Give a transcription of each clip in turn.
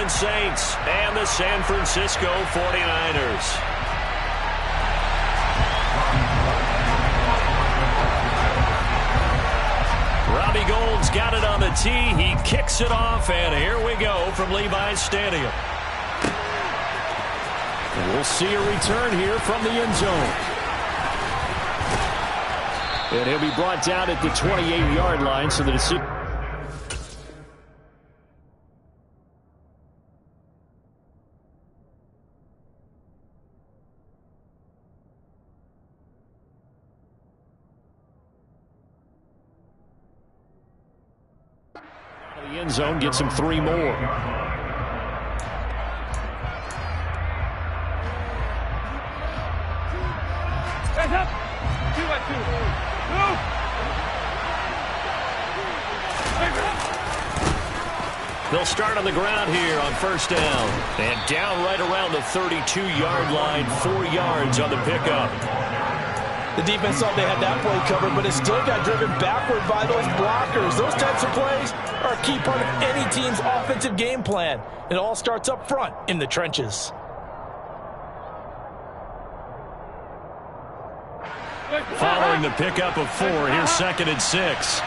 England Saints and the San Francisco 49ers. Robbie Gould's got it on the tee. He kicks it off, and here we go from Levi's Stadium. And we'll see a return here from the end zone. And he'll be brought down at the 28-yard line, so the decision. The end zone gets him 3 more. Hands up. 2-2. They'll start on the ground here on first down. And down right around the 32-yard line, 4 yards on the pickup. The defense thought they had that play covered, but it still got driven backward by those blockers. Those types of plays are a key part of any team's offensive game plan. It all starts up front in the trenches. Following the pickup of 4, here's 2nd and 6.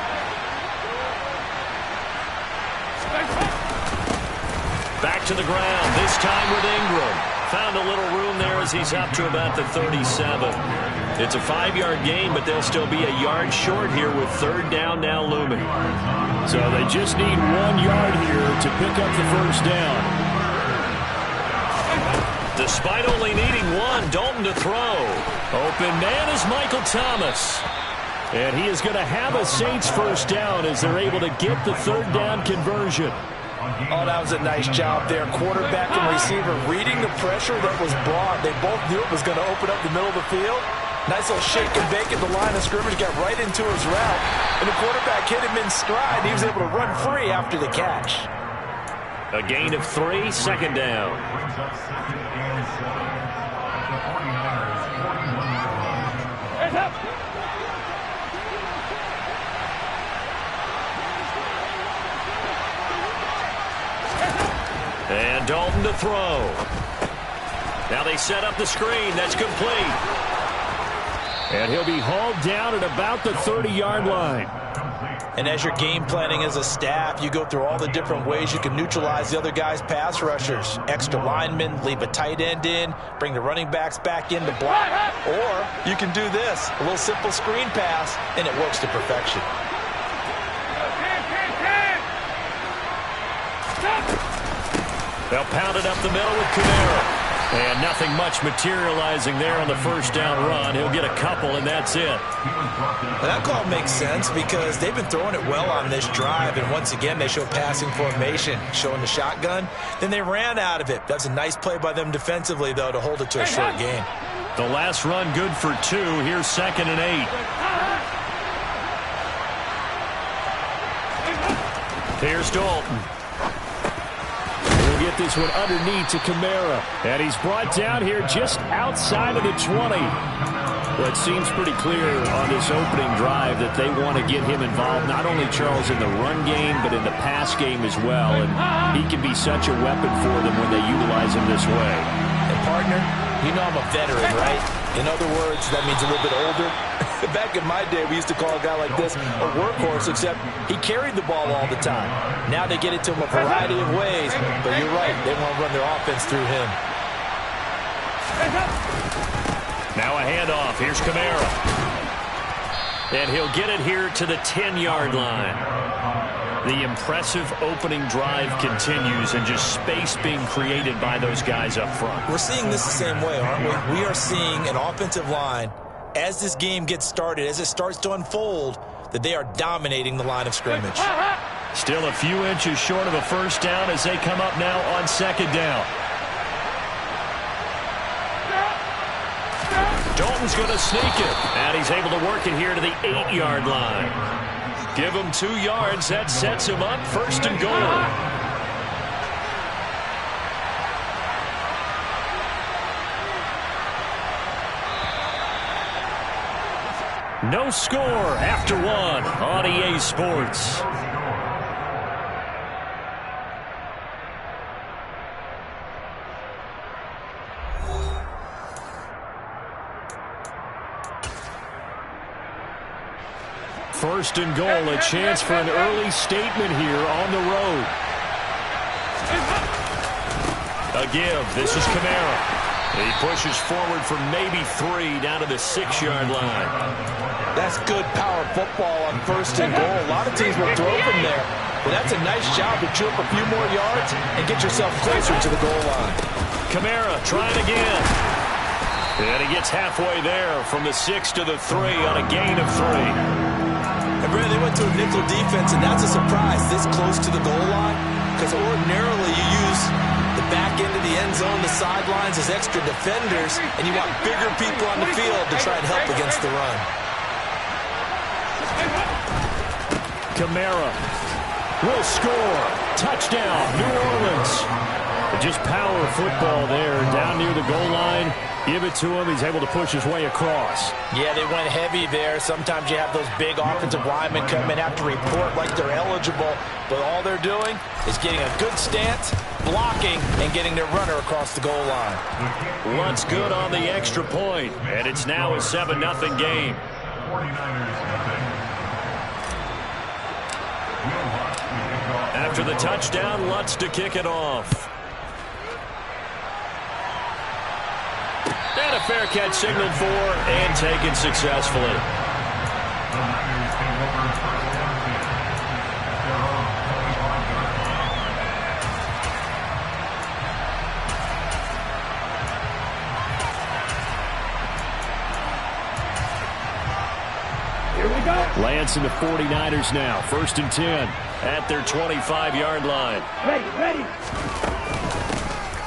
Back to the ground, this time with Ingram. Found a little room there as he's up to about the 37. It's a 5-yard gain, but they'll still be a yard short here with 3rd down now looming. So they just need 1 yard here to pick up the first down. Despite only needing 1, Dalton to throw. Open man is Michael Thomas. And he is going to have a Saints first down as they're able to get the 3rd down conversion. Oh, that was a nice job there. Quarterback and receiver reading the pressure that was brought. They both knew it was going to open up the middle of the field. Nice little shake and bake at the line of scrimmage. Got right into his route. And the quarterback hit him in stride. He was able to run free after the catch. A gain of 3, 2nd down. And Dalton to throw. Now they set up the screen. That's complete. And he'll be hauled down at about the 30-yard line. And as you're game planning as a staff, you go through all the different ways you can neutralize the other guy's pass rushers. Extra linemen, leave a tight end in, bring the running backs back in to block. Or you can do this, a little simple screen pass, and it works to perfection. They'll pound it up the middle with Kamara. And nothing much materializing there on the first down run. He'll get a couple, and that's it. Well, that call makes sense because they've been throwing it well on this drive, and once again they show passing formation, showing the shotgun. Then they ran out of it. That's a nice play by them defensively, though, to hold it to a short gain. The last run good for 2. Here's 2nd and 8. Here's Dalton. Get this one underneath to Kamara. And he's brought down here just outside of the 20. Well, it seems pretty clear on this opening drive that they want to get him involved, not only, Charles, in the run game, but in the pass game as well. And he can be such a weapon for them when they utilize him this way. And, partner, you know I'm a veteran, right? In other words, that means a little bit older. Back in my day, we used to call a guy like this a workhorse, except he carried the ball all the time. Now they get it to him a variety of ways, but you're right, they want to run their offense through him. Now a handoff. Here's Kamara. And he'll get it here to the 10-yard line. The impressive opening drive continues, and just space being created by those guys up front. We're seeing this the same way, aren't we? We are seeing an offensive line, as this game gets started, as it starts to unfold, that they are dominating the line of scrimmage. Still a few inches short of a first down as they come up now on 2nd down. Dalton's going to sneak it, and he's able to work it here to the 8-yard line. Give him 2 yards. That sets him up 1st and goal. No score after 1 on EA Sports. First and goal, a chance for an early statement here on the road. A give. This is Kamara. He pushes forward for maybe 3 down to the 6-yard line. That's good power football on first and goal. A lot of teams will throw from there. But that's a nice job to chew up a few more yards and get yourself closer to the goal line. Kamara trying again. And he gets halfway there from the 6 to the 3 on a gain of 3. And Brad, they went to a nickel defense, and that's a surprise this close to the goal line, because ordinarily you use the back end of the end zone, the sidelines as extra defenders, and you want bigger people on the field to try and help against the run. Kamara will score. Touchdown, New Orleans. Just power football there down near the goal line. Give it to him. He's able to push his way across. Yeah, they went heavy there. Sometimes you have those big offensive linemen come in, have to report like they're eligible, but all they're doing is getting a good stance, blocking, and getting their runner across the goal line. Luntz good on the extra point, and it's now a 7-0 game. After the touchdown, Luntz to kick it off. And a fair catch signaled for and taken successfully. Here we go. Lance and the 49ers now. 1st and 10 at their 25-yard line. Ready.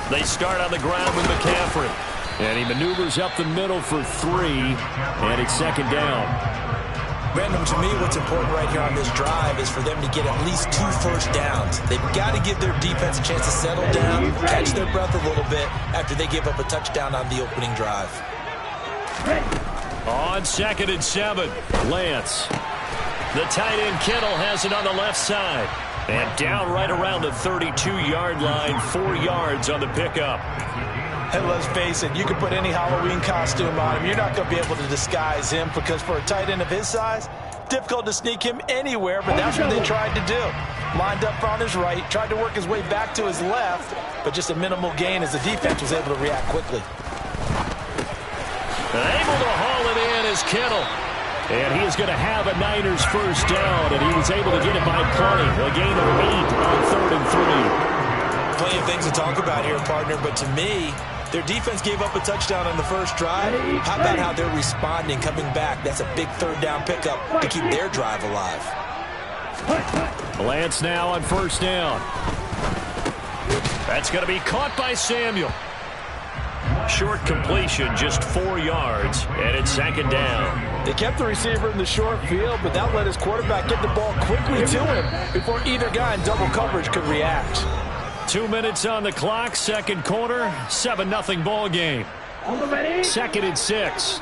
They start on the ground with McCaffrey. And he maneuvers up the middle for 3, and it's 2nd down. Brandon, to me, what's important right here on this drive is for them to get at least 2 first downs. They've got to give their defense a chance to settle down, catch their breath a little bit after they give up a touchdown on the opening drive. On 2nd and 7, Lance. The tight end Kittle has it on the left side. And down right around the 32-yard line, 4 yards on the pickup. And let's face it, you can put any Halloween costume on him. You're not going to be able to disguise him, because for a tight end of his size, difficult to sneak him anywhere, but that's what they tried to do. Lined up on his right, tried to work his way back to his left, but just a minimal gain as the defense was able to react quickly. Able to haul it in is Kittle. And he is going to have a Niners first down, and he was able to get it by plenty. A gain of 8 on 3rd and 3. Plenty of things to talk about here, partner, but to me, their defense gave up a touchdown on the first drive. How about how they're responding, coming back? That's a big 3rd down pickup to keep their drive alive. Lance now on 1st down. That's going to be caught by Samuel. Short completion, just 4 yards, and it's 2nd down. They kept the receiver in the short field, but that let his quarterback get the ball quickly to him before either guy in double coverage could react. 2 minutes on the clock, 2nd quarter, 7-0 ball game. 2nd and 6.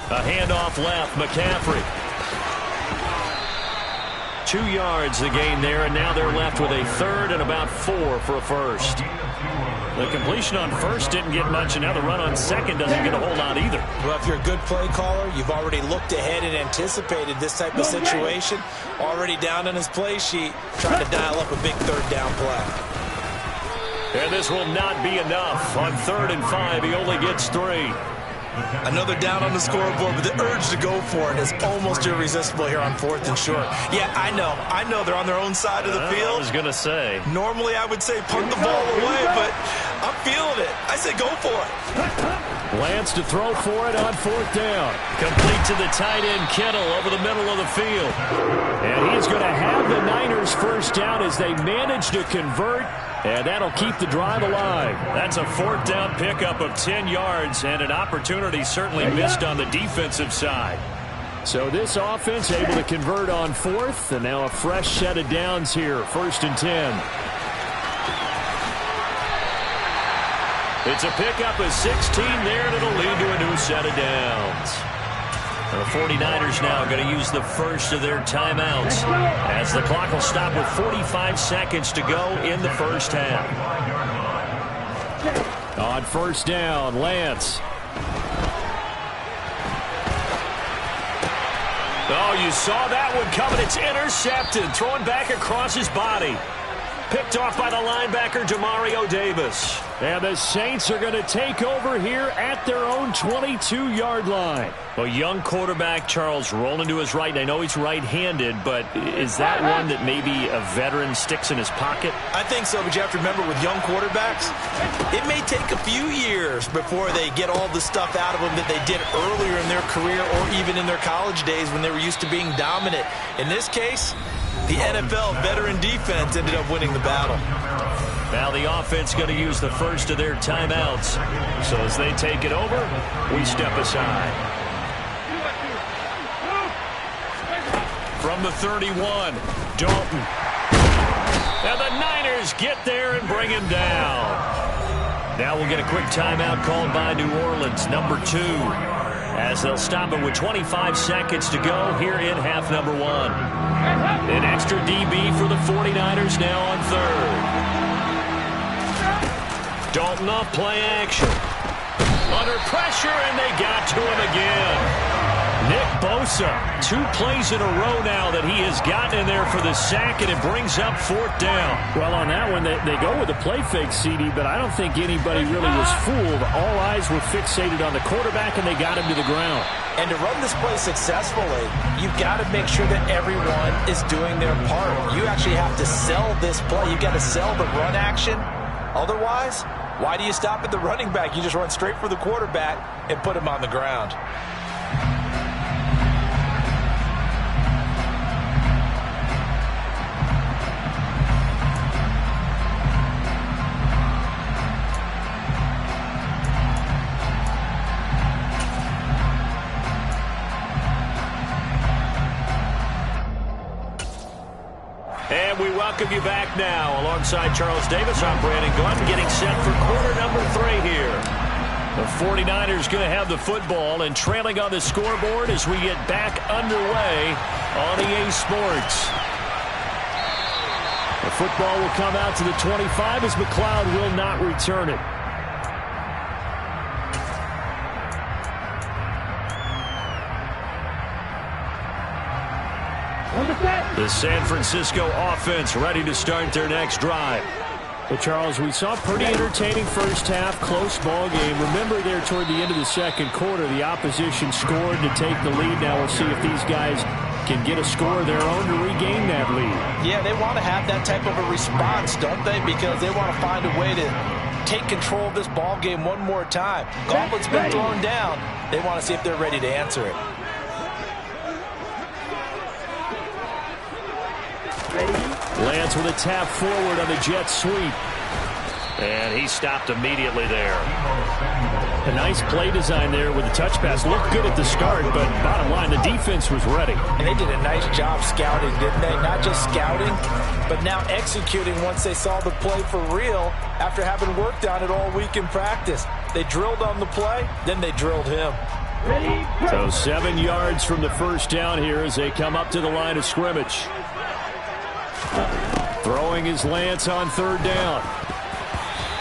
A handoff left, McCaffrey. 2 yards the gain there, and now they're left with a 3rd and about 4 for a first. The completion on 1st didn't get much, and now the run on 2nd doesn't get a whole lot either. Well, if you're a good play caller, you've already looked ahead and anticipated this type of situation. Already down on his play sheet, trying to dial up a big 3rd down play. And this will not be enough. On 3rd and 5, he only gets 3. Another down on the scoreboard, but the urge to go for it is almost irresistible here on 4th and short. Yeah, I know they're on their own side of the field. I was going to say. Normally I would say punt the ball away, but I'm feeling it. I say go for it. Lance to throw for it on 4th down. Complete to the tight end Kittle over the middle of the field. And he's going to have the Niners first down as they manage to convert. And that'll keep the drive alive. That's a 4th down pickup of 10 yards, and an opportunity certainly missed on the defensive side. So this offense able to convert on 4th, and now a fresh set of downs here, 1st and 10. It's a pickup of 16 there, and it'll lead to a new set of downs. The 49ers now going to use the first of their timeouts as the clock will stop with 45 seconds to go in the first half. On 1st down, Lance Oh, you saw that one coming. It's intercepted. Throwing back across his body. Picked off by the linebacker, Demario Davis. And the Saints are going to take over here at their own 22-yard line. Well, young quarterback Charles rolling to his right. And I know he's right-handed, but is that one that maybe a veteran sticks in his pocket? I think so, but you have to remember with young quarterbacks, it may take a few years before they get all the stuff out of them that they did earlier in their career or even in their college days when they were used to being dominant. In this case, the NFL veteran defense ended up winning the battle. Now the offense going to use the first of their timeouts. So as they take it over, we step aside. From the 31, Dalton. Now the Niners get there and bring him down. Now we'll get a quick timeout called by New Orleans, number 2. As they'll stop it with 25 seconds to go here in half number 1. An extra DB for the 49ers now on third. Dalton off play action. Under pressure, and they got to him again. Nick Bosa, 2 plays in a row now that he has gotten in there for the sack, and it brings up 4th down. Well, on that one, they go with the play fake, CD, but I don't think anybody really was fooled. All eyes were fixated on the quarterback, and they got him to the ground. And to run this play successfully, you've got to make sure that everyone is doing their part. You actually have to sell this play. You've got to sell the run action. Otherwise, why do you stop at the running back? You just run straight for the quarterback and put him on the ground. And we welcome you back now. Alongside Charles Davis, I'm Brandon Glenn, getting set for quarter number 3 here. The 49ers going to have the football and trailing on the scoreboard as we get back underway on EA Sports. The football will come out to the 25 as McLeod will not return it. The San Francisco offense ready to start their next drive. Well, Charles, we saw a pretty entertaining first half, close ball game. Remember there toward the end of the second quarter, the opposition scored to take the lead. Now we'll see if these guys can get a score of their own to regain that lead. Yeah, they want to have that type of a response, don't they? Because they want to find a way to take control of this ball game one more time. Gauntlet's been thrown down. They want to see if they're ready to answer it. Lance with a tap forward on the jet sweep. And he stopped immediately there. A nice play design there with the touch pass. Looked good at the start, but bottom line, the defense was ready. And they did a nice job scouting, didn't they? Not just scouting, but now executing once they saw the play for real after having worked on it all week in practice. They drilled on the play, then they drilled him. So 7 yards from the first down here as they come up to the line of scrimmage. Throwing his Lance on third down.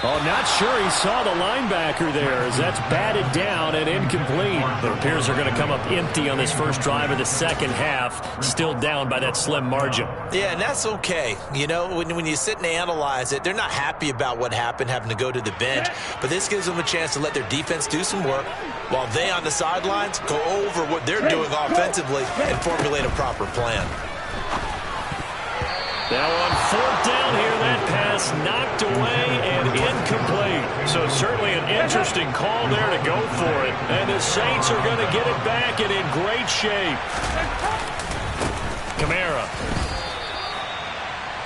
Oh, not sure he saw the linebacker there as that's batted down and incomplete. It appears they're going to come up empty on this first drive of the second half, still down by that slim margin. Yeah, and that's okay. You know, when you sit and analyze it, they're not happy about what happened, having to go to the bench. But this gives them a chance to let their defense do some work while they on the sidelines go over what they're doing offensively and formulate a proper plan. Now on fourth down here, that pass knocked away and incomplete. So certainly an interesting call there to go for it. And the Saints are going to get it back and in great shape. Kamara.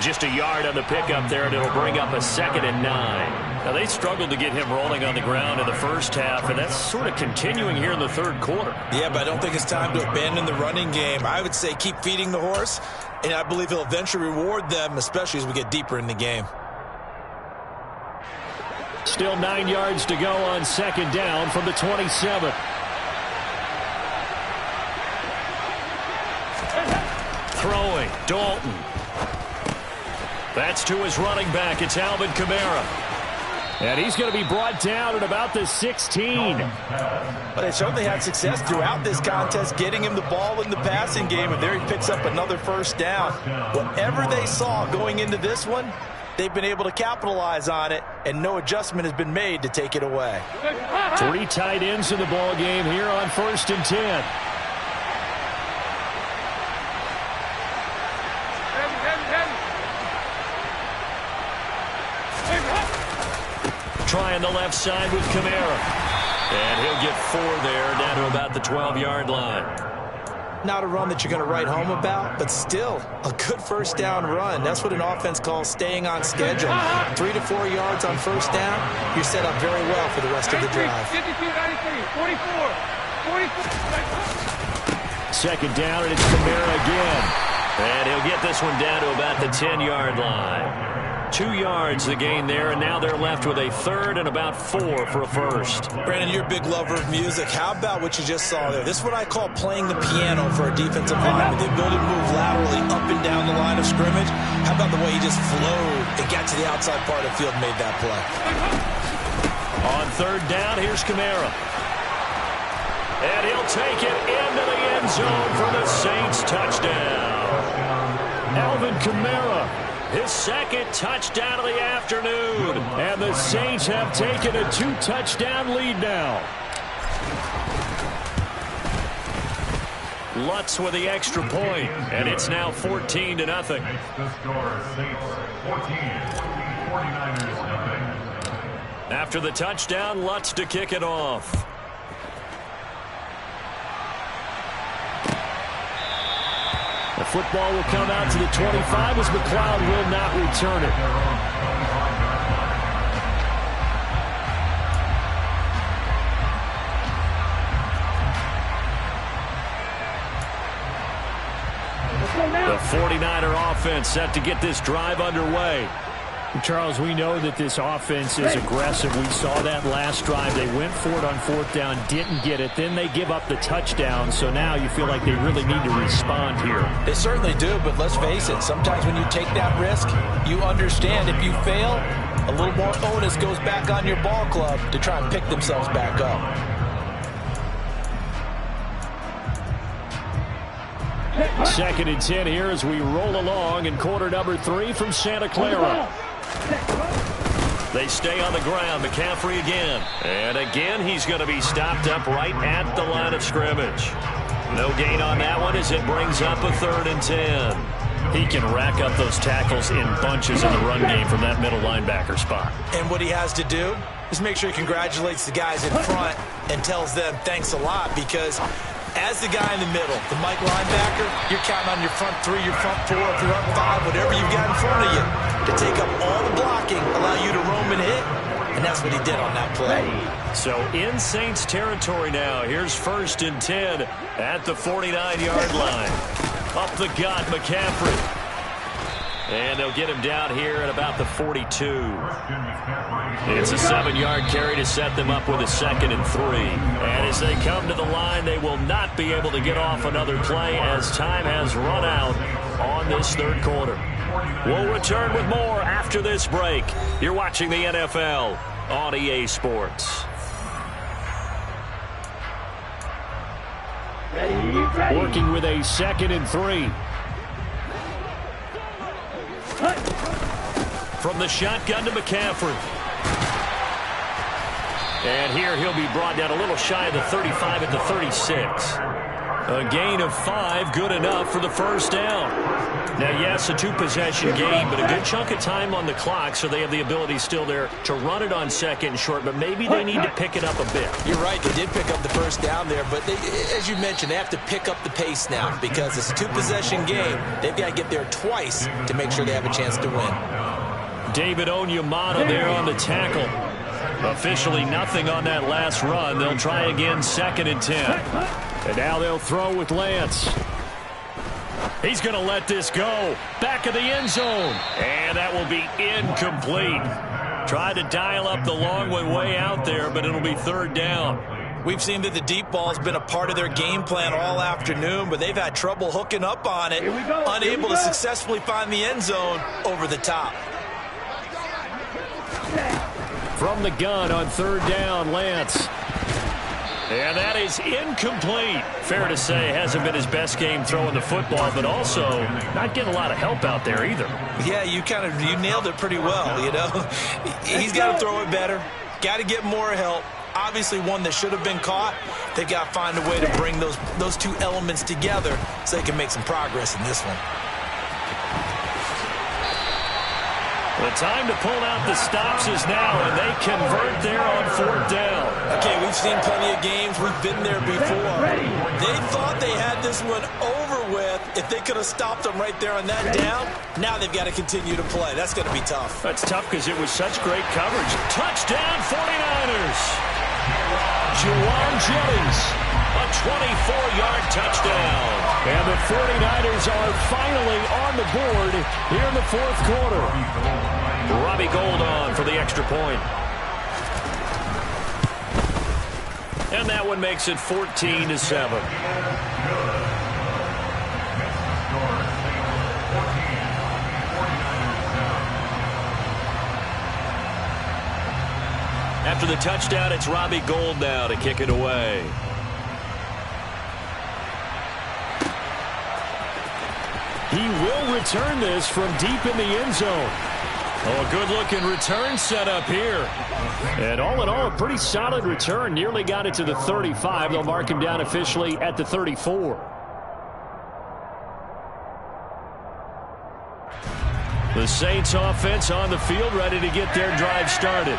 Just a yard on the pickup there, and it'll bring up a 2nd and 9. Now, they struggled to get him rolling on the ground in the first half, and that's sort of continuing here in the third quarter. Yeah, but I don't think it's time to abandon the running game. I would say keep feeding the horse, and I believe he'll eventually reward them, especially as we get deeper in the game. Still 9 yards to go on 2nd down from the 27. Throwing, Dalton. That's to his running back. It's Alvin Kamara. And he's going to be brought down at about the 16. But they certainly had success throughout this contest, getting him the ball in the passing game, and there he picks up another first down. Whatever they saw going into this one, they've been able to capitalize on it, and no adjustment has been made to take it away. 3 tight ends in the ball game here on 1st and 10. Trying the left side with Kamara. And he'll get 4 there, down to about the 12-yard line. Not a run that you're going to write home about, but still a good first down run. That's what an offense calls staying on schedule. 3 to 4 yards on first down, you're set up very well for the rest of the drive. 52, 93, 44, 44. Second down, and it's Kamara again. And he'll get this one down to about the 10-yard line. 2 yards the gain there, and now they're left with a 3rd and about 4 for a first. Brandon, you're a big lover of music. How about what you just saw there? This is what I call playing the piano for a defensive lineman. The ability to move laterally up and down the line of scrimmage. How about the way he just flowed and got to the outside part of the field and made that play? On 3rd down, here's Kamara. And he'll take it into the end zone for the Saints touchdown. Alvin Kamara, his 2nd touchdown of the afternoon. And the Saints have taken a 2-touchdown lead now. Lutz with the extra point, and it's now 14-0. After the touchdown, Lutz to kick it off. The football will come out to the 25 as McLeod will not return it. The 49er offense set to get this drive underway. Charles, we know that this offense is aggressive. We saw that last drive. They went for it on 4th down, didn't get it. Then they give up the touchdown. So now you feel like they really need to respond here. They certainly do, but let's face it. Sometimes when you take that risk, you understand if you fail, a little more onus goes back on your ball club to try and pick themselves back up. Second and 10 here as we roll along in quarter number 3 from Santa Clara. They stay on the ground. McCaffrey again. And again, he's going to be stopped up right at the line of scrimmage. No gain on that one as it brings up a 3rd and 10. He can rack up those tackles in bunches in the run game from that middle linebacker spot. And what he has to do is make sure he congratulates the guys in front and tells them thanks a lot, because as the guy in the middle, the Mike linebacker, you're counting on your front 3, your front 4, your front 5, whatever you've got in front of you to take up all the blocking, allow you to roam and hit, and that's what he did on that play. So in Saints territory now. Here's 1st and 10 at the 49-yard line. Up the gut, McCaffrey. And they'll get him down here at about the 42. It's a 7-yard carry to set them up with a 2nd and 3. And as they come to the line, they will not be able to get off another play as time has run out on this 3rd quarter. We'll return with more after this break. You're watching the NFL on EA Sports. Working with a 2nd and 3. From the shotgun to McCaffrey. And here he'll be brought down a little shy of the 35 at the 36. A gain of 5, good enough for the first down. Now, yes, a 2-possession game, but a good chunk of time on the clock, so they have the ability still there to run it on 2nd and short, but maybe they need to pick it up a bit. You're right, they did pick up the first down there, but they, as you mentioned, they have to pick up the pace now because it's a 2-possession game. They've got to get there twice to make sure they have a chance to win. David Onyemata there on the tackle. Officially nothing on that last run. They'll try again, 2nd and 10. And now they'll throw with Lance. He's going to let this go. Back of the end zone. And that will be incomplete. Tried to dial up the long way out there, but it'll be 3rd down. We've seen that the deep ball has been a part of their game plan all afternoon, but they've had trouble hooking up on it. Unable to successfully find the end zone over the top. From the gun on third down, Lance. And that is incomplete. Fair to say, hasn't been his best game throwing the football, but also not getting a lot of help out there either. Yeah, you nailed it pretty well, you know. He's got to throw it better. Got to get more help. Obviously one that should have been caught. They've got to find a way to bring those two elements together so they can make some progress in this one. The time to pull out the stops is now, and they convert there on fourth down. Okay, we've seen plenty of games. We've been there before. They thought they had this one over with if they could have stopped them right there on that down. Now they've got to continue to play. That's going to be tough. That's tough because it was such great coverage. Touchdown 49ers. Juwan Jennings, a 24-yard touchdown. And the 49ers are finally on the board here in the fourth quarter. Robbie Gould on for the extra point. And that one makes it 14-7. After the touchdown, it's Robbie Gould now to kick it away. He will return this from deep in the end zone. Oh, a good-looking return set up here. And all in all, a pretty solid return. Nearly got it to the 35. They'll mark him down officially at the 34. The Saints offense on the field, ready to get their drive started.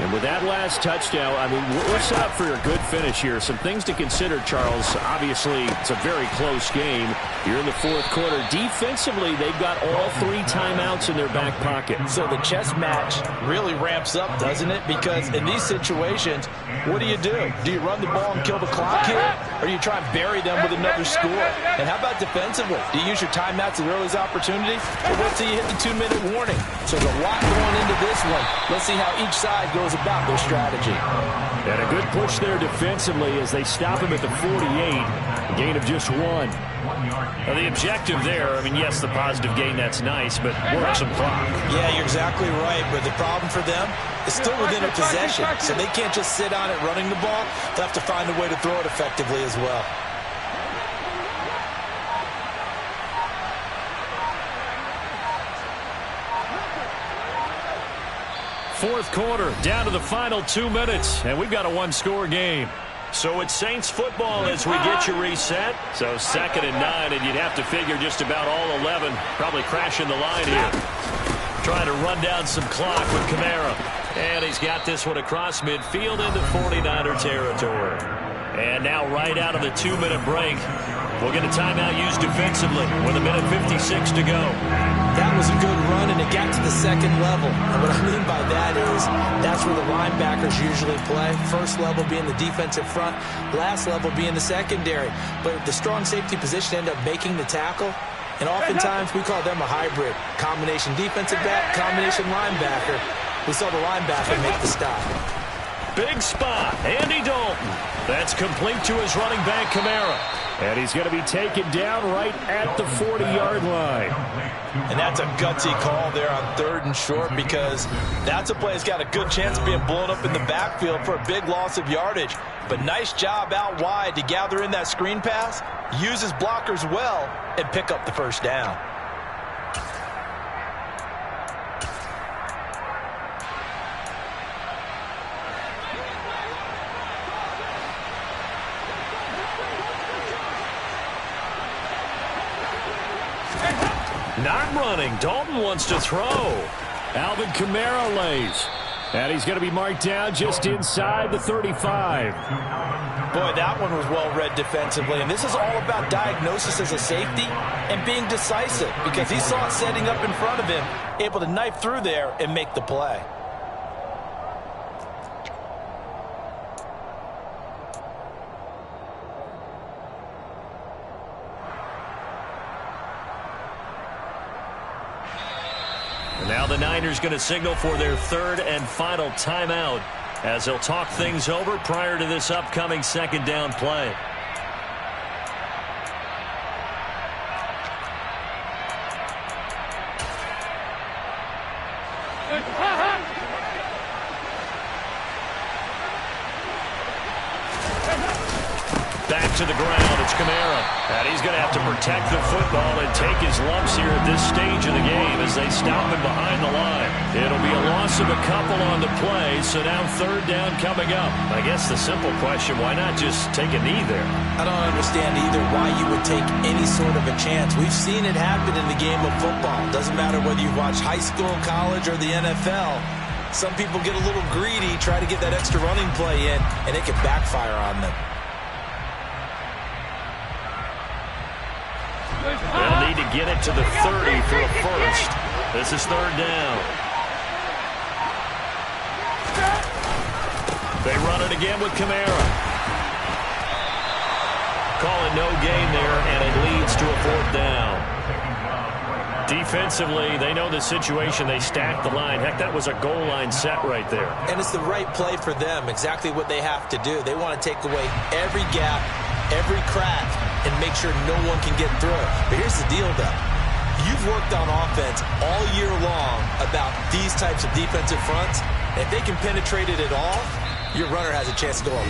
And with that last touchdown, I mean, we're set up for a good finish here. Some things to consider, Charles. Obviously, it's a very close game. You're in the fourth quarter. Defensively, they've got all three timeouts in their back pocket. So the chess match really ramps up, doesn't it? Because in these situations, what do? Do you run the ball and kill the clock here? Or do you try and bury them with another score? And how about defensively? Do you use your timeouts as early as opportunity? Or wait till you hit the 2-minute warning? So there's a lot going into this one. Let's see how each side goes about their strategy. And a good push there defensively as they stop him at the 48. A gain of just 1. Well, the objective there, I mean, yes, the positive gain, that's nice, but work some clock. Yeah, you're exactly right, but the problem for them is still within a possession, so they can't just sit on it running the ball. They'll have to find a way to throw it effectively as well. Fourth quarter, down to the final 2 minutes, and we've got a one-score game. So it's Saints football as we get you reset. So 2nd and 9, and you'd have to figure just about all 11 probably crashing the line here. Trying to run down some clock with Kamara. And he's got this one across midfield into 49er territory. And now right out of the 2-minute break, we'll get a timeout used defensively with 1:56 to go. That was a good run, and it got to the second level. And what I mean by that is that's where the linebackers usually play. First level being the defensive front, last level being the secondary. But the strong safety position ended up making the tackle. And oftentimes we call them a hybrid. Combination defensive back, combination linebacker. We saw the linebacker make the stop. Big spot, Andy Dalton. That's complete to his running back, Kamara. And he's going to be taken down right at the 40-yard line. And that's a gutsy call there on 3rd and short, because that's a play that's got a good chance of being blown up in the backfield for a big loss of yardage. But nice job out wide to gather in that screen pass, use his blockers well, and pick up the first down. Not running. Dalton wants to throw. Alvin Kamara lays. And he's going to be marked down just inside the 35. Boy, that one was well read defensively. And this is all about diagnosis as a safety and being decisive, because he saw it setting up in front of him, able to knife through there and make the play. Now the Niners going to signal for their 3rd and final timeout as they'll talk things over prior to this upcoming 2nd down play. to the ground. It's Kamara. And he's going to have to protect the football and take his lumps here at this stage of the game as they stop him behind the line. It'll be a loss of a couple on the play, so now third down coming up. I guess the simple question, why not just take a knee there? I don't understand either why you would take any sort of a chance. We've seen it happen in the game of football. Doesn't matter whether you watch high school, college, or the NFL. Some people get a little greedy, try to get that extra running play in, and it can backfire on them. They'll need to get it to the 30 for a first. This is third down. They run it again with Kamara. Calling no gain there, and it leads to a fourth down. Defensively, they know the situation. They stack the line. Heck, that was a goal line set right there. And it's the right play for them, exactly what they have to do. They want to take away every gap, every crack, and make sure no one can get through it. But here's the deal, though. You've worked on offense all year long about these types of defensive fronts. If they can penetrate it at all, your runner has a chance to go a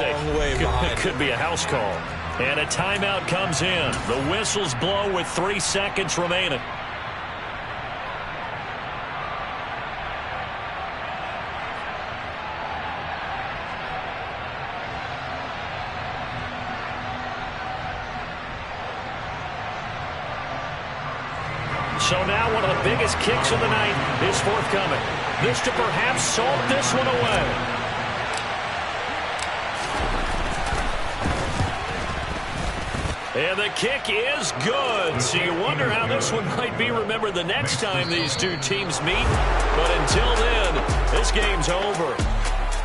long way behind. It could be a house call. And a timeout comes in. The whistles blow with 3 seconds remaining. So now one of the biggest kicks of the night is forthcoming. This to perhaps salt this one away. And the kick is good. So you wonder how this one might be remembered the next time these two teams meet. But until then, this game's over.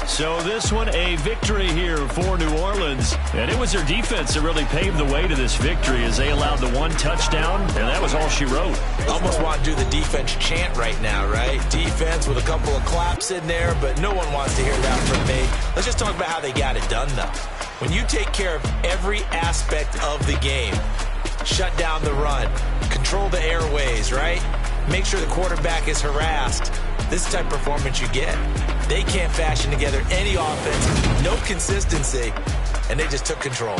So this one, a victory here for New Orleans. And it was their defense that really paved the way to this victory as they allowed the one touchdown, and that was all she wrote. Almost want to do the defense chant right now, right? Defense with a couple of claps in there, but no one wants to hear that from me. Let's just talk about how they got it done, though. When you take care of every aspect of the game, shut down the run, control the airways, right? Make sure the quarterback is harassed. This is the type of performance you get. They can't fashion together any offense, no consistency, and they just took control.